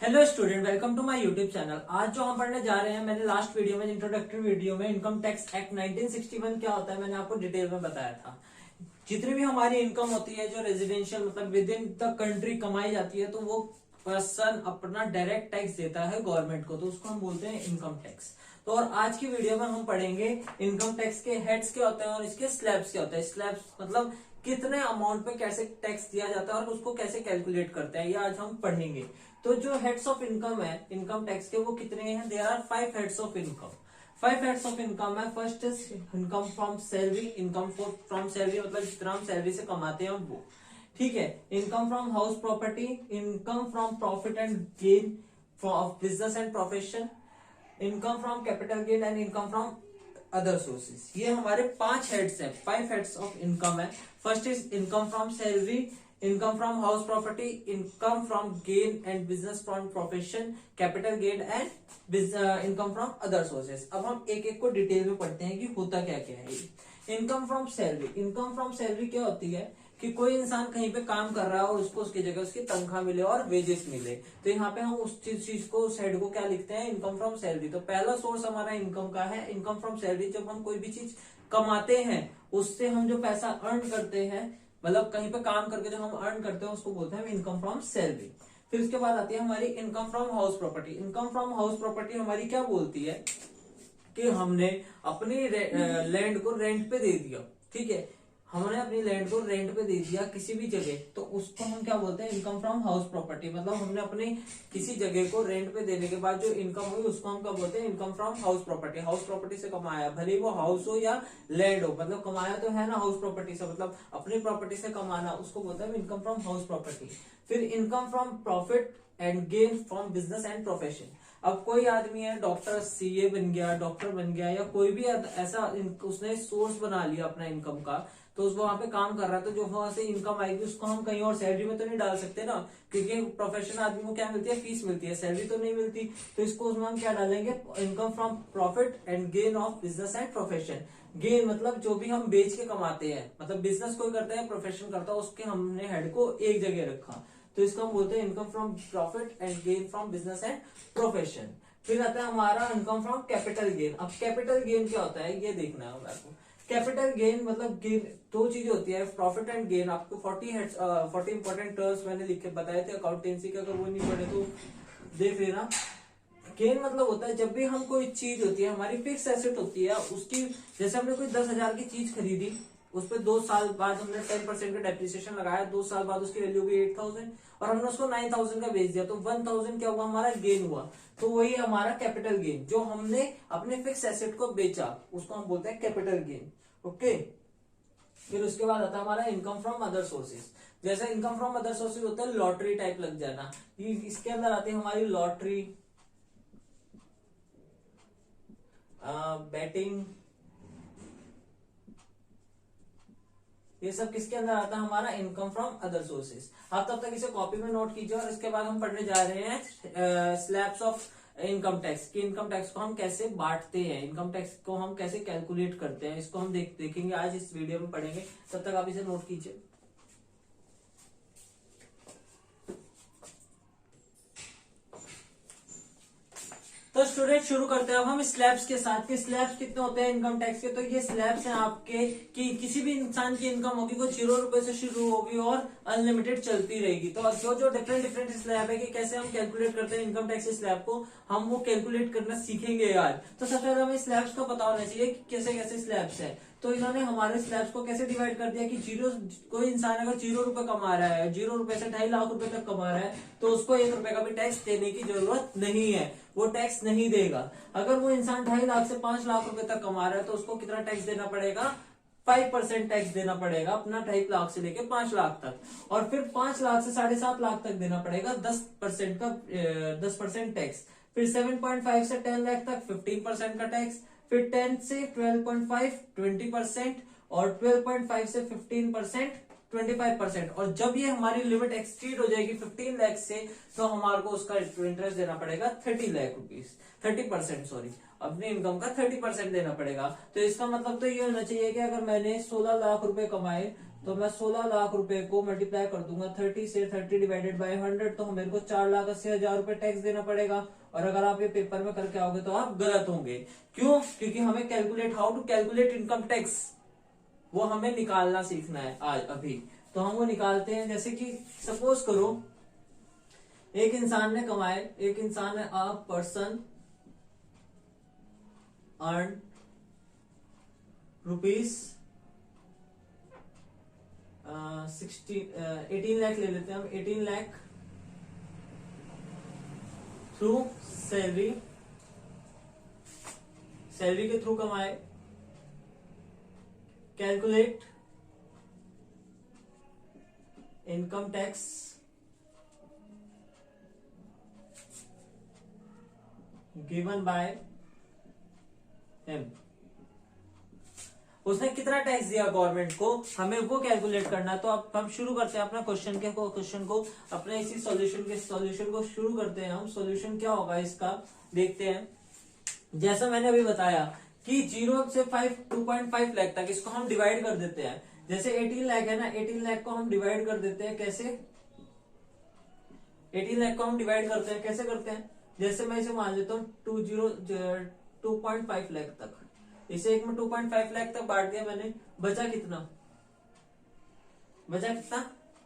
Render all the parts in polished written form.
Hello student, welcome to my YouTube channel. आज जो हम पढ़ने जा रहे हैं, मैंने लास्ट वीडियो में इंट्रोडक्टरी वीडियो में इनकम टैक्स एक्ट 1961 क्या होता है मैंने आपको डिटेल में बताया था। जितनी भी हमारी इनकम होती है जो रेजिडेंशियल मतलब विद इन द कंट्री कमाई जाती है, तो वो पर्सन अपना डायरेक्ट टैक्स देता है गवर्नमेंट को, तो उसको हम बोलते हैं इनकम टैक्स। तो और आज की वीडियो में हम पढ़ेंगे इनकम टैक्स के हेड्स क्या होते हैं और इसके स्लैब्स क्या होते हैं। स्लैब्स मतलब कितने अमाउंट पे कैसे टैक्स दिया जाता है और उसको कैसे कैलकुलेट करते हैं, ये आज हम पढ़ेंगे। तो जो हेड्स ऑफ इनकम है इनकम टैक्स के, वो कितने हैं? There are 5 heads of income. 5 heads of income है। First is income from salary. Income from salary मतलब जितना हम सैलरी से कमाते हैं वो, ठीक है। Income from house property, income from profit and gain of business and profession, income from capital gain and income from other sources. ये हमारे 5 हेड्स हैं, 5 हेड्स ऑफ इनकम है। First is income from salary, income from house property, income from gain and business from profession, capital gain and income from other sources. अब हम एक एक को detail में पढ़ते हैं कि होता क्या क्या है। Income from salary. Income from salary क्या होती है कि कोई इंसान कहीं पे काम कर रहा है और उसको उसकी जगह उसकी तनख्वाह मिले और वेजेस मिले, तो यहाँ पे हम उस चीज को, उस हेड को क्या लिखते हैं? Income from salary. तो पहला सोर्स हमारा इनकम का है इनकम फ्रॉम सैलरी। जब हम कोई भी चीज कमाते हैं उससे हम जो पैसा अर्न करते हैं, मतलब कहीं पे काम करके जो हम अर्न करते हैं उसको बोलते हैं इनकम फ्रॉम सैलरी। फिर उसके बाद आती है हमारी income from house property. Income from house property हमारी क्या बोलती है कि हमने अपनी लैंड को रेंट पे दे दिया, ठीक है। हमने अपनी लैंड को रेंट पे दे दिया किसी भी जगह, तो उसको हम क्या बोलते हैं? Income from house property. मतलब हमने अपनी किसी जगह को रेंट पे देने के बाद जो इनकम हुई उसको हम क्या बोलते हैं? Income from house property. House property से कमाया, भले वो हाउस हो या लैंड हो, मतलब कमाया तो है ना हाउस प्रॉपर्टी से, मतलब अपनी प्रॉपर्टी से कमाना, उसको बोलते हैं इनकम फ्रॉम हाउस प्रॉपर्टी। फिर income from profit and gain from business and profession. अब कोई आदमी है, डॉक्टर, सीए बन गया, डॉक्टर बन गया, या कोई भी ऐसा उसने सोर्स बना लिया अपना इनकम का, तो उसको वहां पे काम कर रहा है, तो जो वहां से इनकम आएगी उसको हम कहीं और सैलरी में तो नहीं डाल सकते ना, क्योंकि प्रोफेशनल आदमी को क्या मिलती है? फीस मिलती है, सैलरी तो नहीं मिलती। तो इसको उसमें हम क्या डालेंगे? Income from profit and gain of business and profession. Gain मतलब जो भी हम बेच के कमाते हैं, मतलब बिजनेस कोई करता है, प्रोफेशन करता है, उसके हमने हेड को एक जगह रखा, तो इसको हम बोलते हैं income from profit and gain from business and profession. फिर आता है हमारा इनकम फ्रॉम कैपिटल गेन। अब कैपिटल गेन क्या होता है ये देखना है आपको। कैपिटल गेन मतलब गेन, दो चीजें होती है, प्रॉफिट एंड गेन। आपको 40 इंपॉर्टेंट टर्म्स मैंने लिख के बताए थे अकाउंटेंसी के, अगर वो नहीं पढ़े तो देख लेना। गेन मतलब होता है जब भी हम कोई चीज होती है, हमारी फिक्स एसेट होती है, उसकी जैसे हमने कोई 10,000 की चीज खरीदी, उस पर 2 साल बाद हमने 10% का डेप्रिसिएशन लगाया, 2 साल बाद उसकी वैल्यू हुई 8,000 और हमने उसको 9,000 का बेच दिया, तो 1,000 क्या हुआ? हमारा गेन हुआ। तो वही हमारा कैपिटल गेन, जो हमने अपने फिक्स एसेट को बेचा उसको हम बोलते हैं कैपिटल गेन। ओके। फिर उसके बाद आता है हमारा इनकम फ्रॉम अदर सोर्सेज। जैसे इनकम फ्रॉम अदर सोर्सेज होता है लॉटरी टाइप लग जाना, इसके अंदर आती है हमारी लॉटरी, बैटिंग, ये सब किसके अंदर आता है? हमारा इनकम फ्रॉम अदर सोर्सेज। आप तब तक इसे कॉपी में नोट कीजिए और इसके बाद हम पढ़ने जा रहे हैं स्लैब्स ऑफ इनकम टैक्स की। इनकम टैक्स को हम कैसे बांटते हैं, इनकम टैक्स को हम कैसे कैलकुलेट करते हैं, इसको हम देखेंगे आज इस वीडियो में पढ़ेंगे। तब तक आप इसे नोट कीजिए। तो स्टूडेंट शुरू करते हैं अब हम स्लैब्स के साथ। के स्लैब्स कितने होते हैं इनकम टैक्स के? तो ये स्लैब्स हैं आपके कि किसी भी इंसान की इनकम होगी वो 0 रुपए से शुरू होगी और अनलिमिटेड चलती रहेगी। तो जो जो डिफरेंट डिफरेंट स्लैब है कि कैसे हम कैलकुलेट करते हैं इनकम टैक्स स्लैब को, हम वो कैलकुलेट करना सीखेंगे आज। तो सबसे पहले हमें स्लैब्स का पता होना चाहिए कि कैसे कैसे स्लैब्स है। तो इन्होंने हमारे स्लैब्स को कैसे डिवाइड कर दिया कि कोई इंसान अगर 0 रुपए कमा रहा है, 0 रुपए से 2.5 लाख रुपए तक कमा रहा है, तो उसको 1 रुपए का भी टैक्स देने की जरूरत नहीं है, वो टैक्स नहीं देगा। अगर वो इंसान 2.5 लाख से 5 लाख रुपए तक कमा रहा है तो उसको कितना टैक्स देना पड़ेगा? 5% टैक्स देना पड़ेगा अपना 2.5 लाख से लेके 5 लाख तक। और फिर 5 लाख से 7.5 लाख तक देना पड़ेगा 10% का 10% टैक्स। फिर 7.5 से 10 लाख तक 15% का टैक्स। फिर 10 से 12.5 20%, और 12.5 से 15% 25%। और जब ये हमारी लिमिट एक्ससीड हो जाएगी 15 लाख से, तो हमारे को उसका इंटरेस्ट देना पड़ेगा 30 लाख रुपीज, 30%, सॉरी, अपनी इनकम का 30% देना पड़ेगा। तो इसका मतलब तो ये होना चाहिए कि अगर मैंने 16 लाख रुपए कमाए तो मैं 16 लाख रुपए को मल्टीप्लाई कर दूंगा 30 से, 30 डिवाइडेड बाय 100, तो मेरे को 4,80,000 रुपए टैक्स देना पड़ेगा। और अगर आप ये पेपर में करके आओगे तो आप गलत होंगे। क्यों? क्योंकि हमें calculate, how to calculate income tax, वो हमें निकालना सीखना है आज अभी। तो हम वो निकालते हैं। जैसे कि सपोज करो एक इंसान ने कमाए, एक इंसान है, a person earn rupees 18 lakh ले लेते हैं हम, 18 लाख थ्रू सैलरी, सैलरी के थ्रू कमाए। Calculate income tax given by him. उसने कितना टैक्स दिया गवर्नमेंट को, हमें वो कैलकुलेट करना है। तो अब हम शुरू करते हैं अपना क्वेश्चन को अपने इसी सॉल्यूशन को शुरू करते हैं हम। सॉल्यूशन क्या होगा इसका देखते हैं। जैसा मैंने अभी बताया कि 0 से 2.5 लाख तक इसको हम डिवाइड कर देते हैं। जैसे 18 लाख है ना, 18 लाख को हम डिवाइड कर देते हैं। कैसे? 18 लाख को हम डिवाइड करते हैं, कैसे करते हैं? जैसे मैं इसे मान लेता हूँ 2.5 लाख तक, इसे एक में 2.5 लाख तक बांट दिया मैंने। बचा कितना?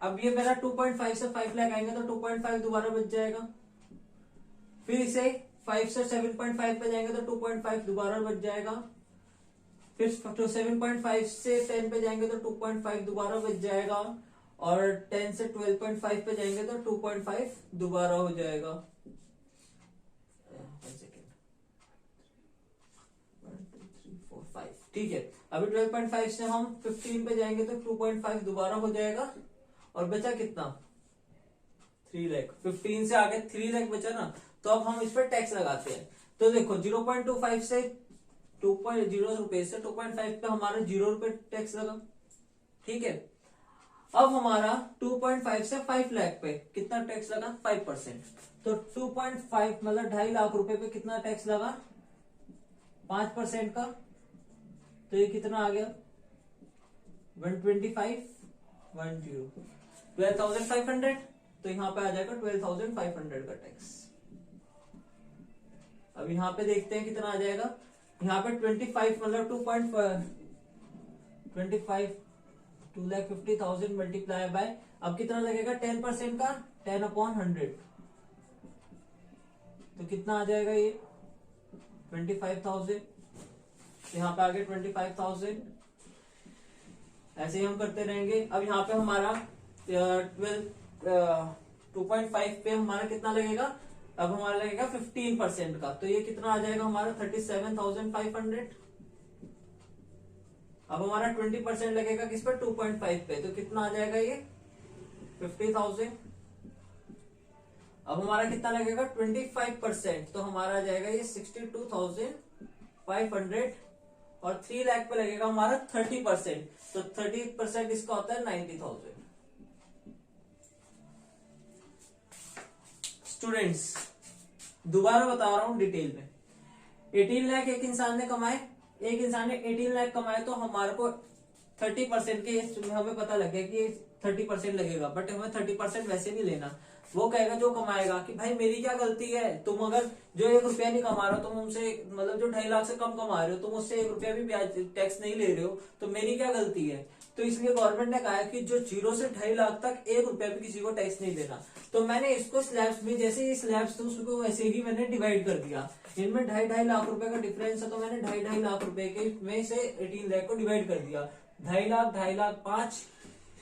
अब ये मेरा 2.5 से 5 लाख आएंगे तो 2.5 दोबारा बच जाएगा। फिर इसे 5 से 7.5 पे जाएंगे तो 2.5 दोबारा बच जाएगा। फिर 7.5 से 10 पे जाएंगे तो 2.5 दोबारा बच जाएगा। और 10 से 12.5 पे जाएंगे तो 2.5 दोबारा हो जाएगा। ठीक है, अभी 12.5 से हम 15 पे जाएंगे तो 2.5 दोबारा हो जाएगा। और बचा कितना? 3 लाख। 15 से आगे 3 लाख बचा ना, तो अब हम इस पर टैक्स लगाते हैं। तो देखो 0.25 से 2.0 रुपए से 2.5 पे हमारा 0 रुपए टैक्स लगा। ठीक है, अब हमारा 2.5 से 5 लाख पे कितना टैक्स लगा? 5%। तो 2.5 मतलब 2.5 लाख रुपए पे कितना टैक्स लगा? 5% का। तो ये कितना आ गया? 125, 12,500। तो यहाँ पे आ जाएगा 12,500 का टैक्स। अब यहाँ पे देखते हैं कितना आ जाएगा। यहाँ पे 25 मतलब 2.25 2,50,000 मल्टीप्लाई बाय, अब कितना लगेगा? 10% का, 10/100। तो कितना आ जाएगा ये? 25,000। यहाँ पे आगे 25,000। ऐसे ही हम करते रहेंगे। अब यहाँ पे हमारा 2.5 पे हमारा कितना लगेगा? अब हमारा लगेगा 15% का। तो ये कितना आ जाएगा हमारा? 37,500। अब हमारा 20% लगेगा किस पर? 2.5 पे। तो कितना आ जाएगा ये? 50,000। अब हमारा कितना लगेगा? 25%। तो हमारा आ जाएगा ये 62,500। और 3 लाख पे लगेगा हमारा 30%। तो 30% इसका होता है 90,000। स्टूडेंट्स दोबारा बता रहा हूं डिटेल में। 18 लाख एक इंसान ने कमाए, 18 लाख कमाए, तो हमारे को 30% के हमें पता लग गया कि 30% लगेगा। बट हमें 30% वैसे नहीं लेना। वो कहेगा जो कमाएगा कि भाई मेरी क्या गलती है, तुम अगर जो 1 रुपया नहीं कमा रहे हो, तुम उनसे मतलब जो 2.5 लाख से कम कमा रहे हो, तुम उससे 1 रुपया भी ब्याज टैक्स नहीं ले रहे हो, तो मेरी क्या गलती है। तो इसलिए गवर्नमेंट ने कहा है कि जो 0 से 2.5 लाख तक 1 रुपया भी किसी को टैक्स नहीं देना। तो मैंने इसको स्लैब्स में, जैसे ये स्लैब्स थे उसको वैसे ही मैंने डिवाइड कर दिया। इनमें 2.5 लाख रुपए का डिफरेंस है, तो मैंने 2.5 लाख रुपए के में से 18 लाख को डिवाइड कर दिया। 2.5 लाख, 2.5 लाख 5,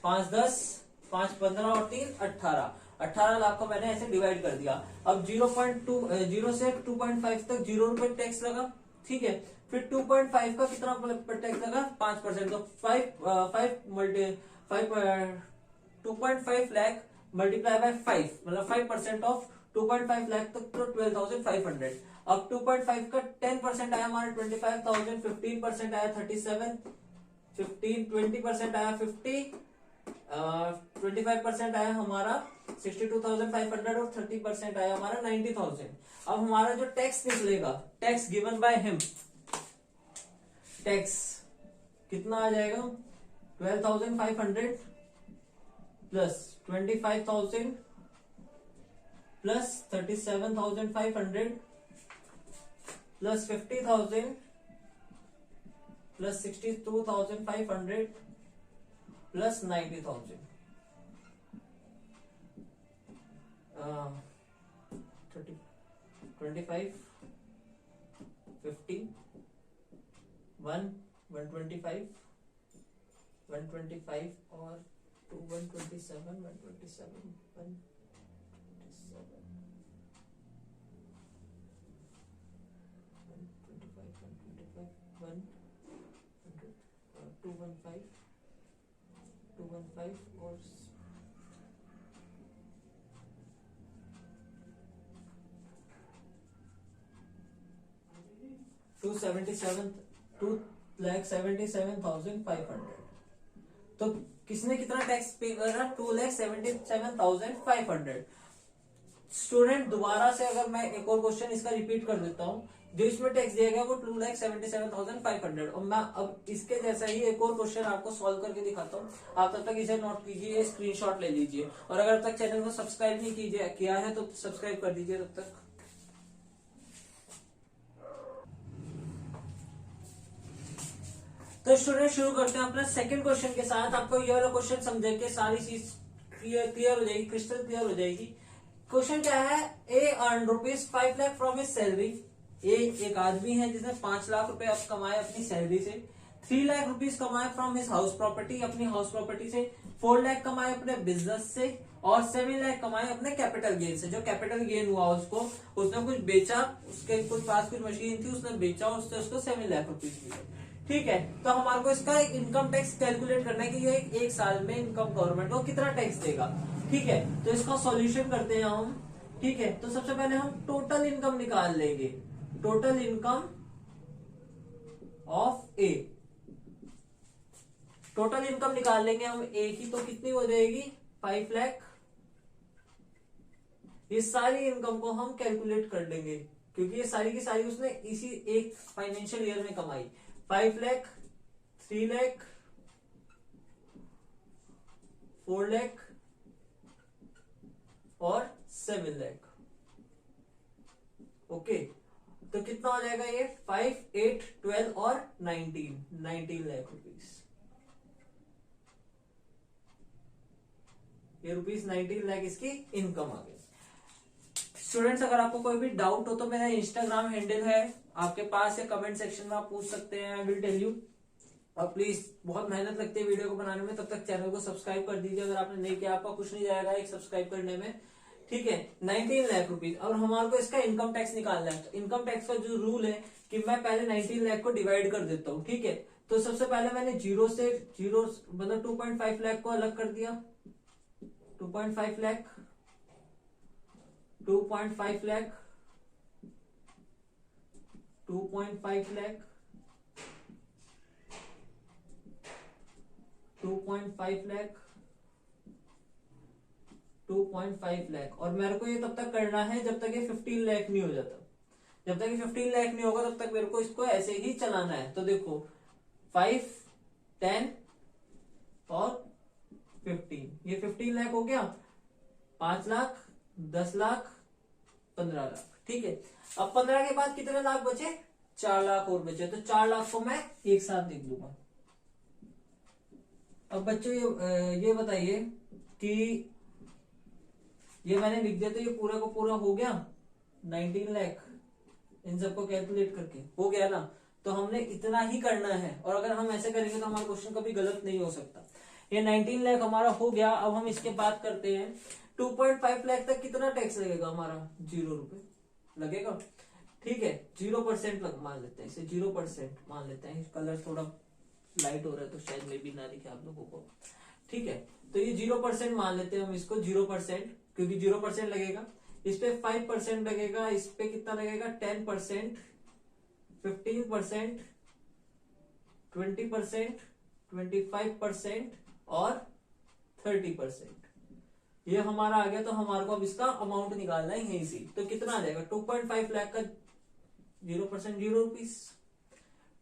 5 10, 5 15 और 3 18, 18 लाख को मैंने ऐसे डिवाइड कर दिया। अब 0 से 2.5 तक 0 रुपए टैक्स लगा। ठीक है, फिर 2.5 का कितना टैक्स लगा? 5%। तो 2.5 लाख मल्टीप्लाई बाय 5 मतलब 5% ऑफ 2.5 लाख तक, तो 12,500। अब 2.5 का 10% आया हमारा 25,000, 15% आया 37, 20% आया 50, 25% आया हमारा 62,500 और 30% आया हमारा 90,000। अब हमारा जो टैक्स निकलेगा, tax given by him, tax कितना आ जाएगा? 12,500 plus 25,000 plus 37,500 plus 50,000 plus 62,500 plus 90,000 25 50 1 125 125 और 2 127 127 215 और 2,77,500। तो किसने कितना टैक्स पे करा? 2,77,500। स्टूडेंट दोबारा से अगर मैं एक और क्वेश्चन इसका रिपीट कर देता हूँ, जो इसमें टैक्स दिया गया वो 2,77,500 और मैं अब इसके जैसा ही एक और क्वेश्चन आपको सॉल्व करके दिखाता हूँ। आप तब तक इसे नोट कीजिए, स्क्रीनशॉट ले लीजिए और अगर अब तक चैनल को सब्सक्राइब नहीं किया है तो सब्सक्राइब कर दीजिए तब तक। तो स्टूडेंट शुरू करते हैं अपना सेकंड क्वेश्चन के साथ। आपको ये वाला क्वेश्चन समझ के सारी चीज क्लियर हो जाएगी, क्रिस्टल क्लियर हो जाएगी। क्वेश्चन क्या है? A earn ₹5 lakh from his salary. A एक आदमी है जिसने 5 लाख रुपए अब कमाए अपनी सैलरी से। 3 लाख रुपीज कमाए फ्रॉम हिज हाउस प्रॉपर्टी, अपनी हाउस प्रॉपर्टी से। 4 लाख कमाए अपने बिजनेस से और 7 लाख कमाए अपने कैपिटल गेन से। जो कैपिटल गेन हुआ उसने कुछ बेचा, उसके पास कुछ मशीन थी, उसने बेचा, उससे उसको 7 लाख रुपीज मिले। ठीक है, तो हमारे को इसका एक इनकम टैक्स कैलकुलेट करना है कि ये एक साल में इनकम गवर्नमेंट को कितना टैक्स देगा। ठीक है, तो इसका सॉल्यूशन करते हैं हम। ठीक है, तो सबसे पहले हम टोटल इनकम निकाल लेंगे। Total income of A, total income निकाल लेंगे हम ए की, तो कितनी हो जाएगी? 5 लाख। ये सारी इनकम को हम कैलकुलेट कर लेंगे क्योंकि ये सारी की सारी उसने इसी एक फाइनेंशियल ईयर में कमाई। 5 लाख, 3 लाख, 4 लाख और 7 लाख। ओके, तो कितना हो जाएगा ये? 5, 8, 12 और 19 लाख रुपीज। ये ₹19 लाख इसकी इनकम आ गई। स्टूडेंट्स अगर आपको कोई भी डाउट हो तो मेरा इंस्टाग्राम हैंडल है आपके पास, या कमेंट सेक्शन में आप पूछ सकते हैं। I will tell you. और प्लीज, बहुत मेहनत लगती है वीडियो को बनाने में, तब तक चैनल को सब्सक्राइब कर दीजिए। अगर आपने नहीं किया, आपका कुछ नहीं जाएगा एक सब्सक्राइब करने में। ठीक है, 19 लाख रुपीज। और हमारे को इसका इनकम टैक्स निकालना है। तो इनकम टैक्स का जो रूल है कि मैं पहले 19 लाख को डिवाइड कर देता हूँ। ठीक है, तो सबसे पहले मैंने जीरो मतलब 2.5 लाख को अलग कर दिया। 2.5 लाख, 2.5 लाख, 2.5 लाख, 2.5 लाख, 2.5 लाख। और मेरे को ये तब तक करना है जब तक ये 15 लाख नहीं हो जाता। जब तक ये 15 लाख नहीं होगा तब तक मेरे को इसको ऐसे ही चलाना है। तो देखो 5, 10 और 15, ये 15 लाख हो गया। 5 लाख, 10 लाख, 15 लाख। ठीक है, अब 15 के बाद कितने लाख बचे? 4 लाख और बचे। तो 4 लाख को मैं एक साथ लिख दूंगा। अब बच्चों ये बताइए कि ये मैंने लिख दिया तो ये पूरा को पूरा हो गया 19 लाख। इन सबको कैलकुलेट करके हो गया ना। तो हमने इतना ही करना है और अगर हम ऐसे करेंगे तो हमारा क्वेश्चन कभी गलत नहीं हो सकता। ये 19 लाख हमारा हो गया। अब हम इसके बात करते हैं 2.5 लाख तक कितना टैक्स लगेगा हमारा? 0 रुपए लगेगा। ठीक है, 0% मान लेते हैं इसे, 0% मान लेते हैं। कलर थोड़ा लाइट हो रहा है तो शायद में भी ना दिखे आप लोगों को। ठीक है, तो ये 0% मान लेते हैं हम इसको, 0%, क्योंकि 0% लगेगा। इस पे 5% लगेगा, इस पे कितना लगेगा? 10%, 15%, 20%, 25% और 30%। ये हमारा आ गया। तो हमारे को अब इसका अमाउंट निकालना है यहीं से। तो कितना आ जाएगा? 2.5 लाख का 0% 0 रुपीज।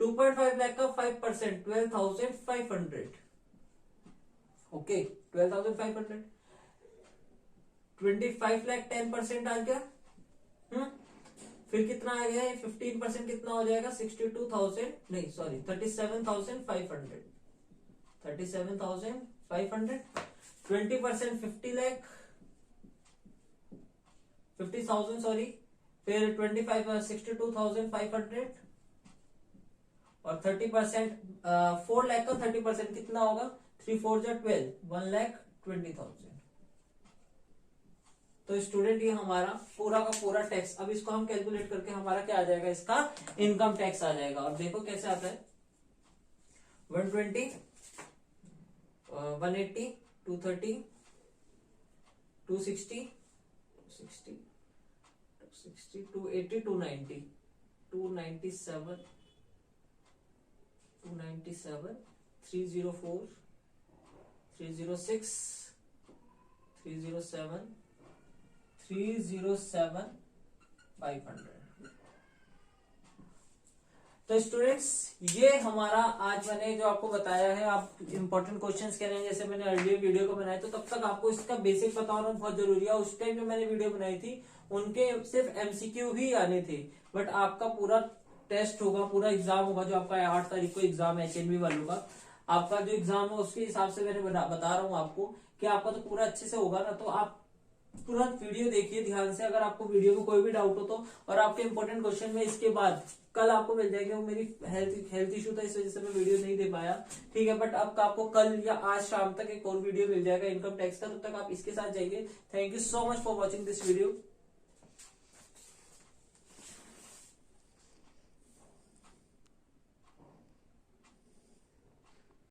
2.5 लाख का 5% 12,500। ओके 12,500। 25 लाख 10% आ गया। फिर कितना आ गया, 15% कितना हो जाएगा, 62,000 नहीं सॉरी 37,500। 37,500 20% 50 लाख 50,000 सॉरी, फिर 25 62,500 और 30% 4 लाख का 30% कितना होगा, 3 4 जा 12 1,20,000। तो स्टूडेंट ये हमारा पूरा का पूरा टैक्स, अब इसको हम कैलकुलेट करके हमारा क्या आ जाएगा, इसका इनकम टैक्स आ जाएगा। और देखो कैसे आता है, 120 180 230 260 260 260 280 290 297 297 304 306 307 307 500। तो स्टूडेंट्स ये हमारा आज मैंने जो आपको बताया है, आप इंपॉर्टेंट क्वेश्चंस कह रहे हैं जैसे मैंने अर्लियर वीडियो को बनाया, तो तब तक आपको इसका बेसिक पता होना बहुत जरूरी है। उस टाइम जो मैंने वीडियो बनाई थी उनके सिर्फ एमसीक्यू ही आने थे, बट आपका पूरा टेस्ट होगा, पूरा एग्जाम होगा, जो आपका 8 तारीख को एग्जाम है HNB वालों का, आपका जो एग्जाम है उसके हिसाब से मैंने बता रहा हूँ आपको कि आपका तो पूरा अच्छे से होगा ना। तो आप तुरंत वीडियो देखिए ध्यान से, अगर आपको वीडियो में कोई भी डाउट हो तो, और आपके इंपॉर्टेंट क्वेश्चन में इसके बाद कल आपको मिल जाएंगे। वो मेरी हेल्थ इशू था, इस वजह से मैं वीडियो नहीं दे पाया, ठीक है, बट अब आपको कल या आज शाम तक एक और वीडियो मिल जाएगा इनकम टैक्स का। तब तक आप इसके साथ जाइए। Thank you so much for watching this video.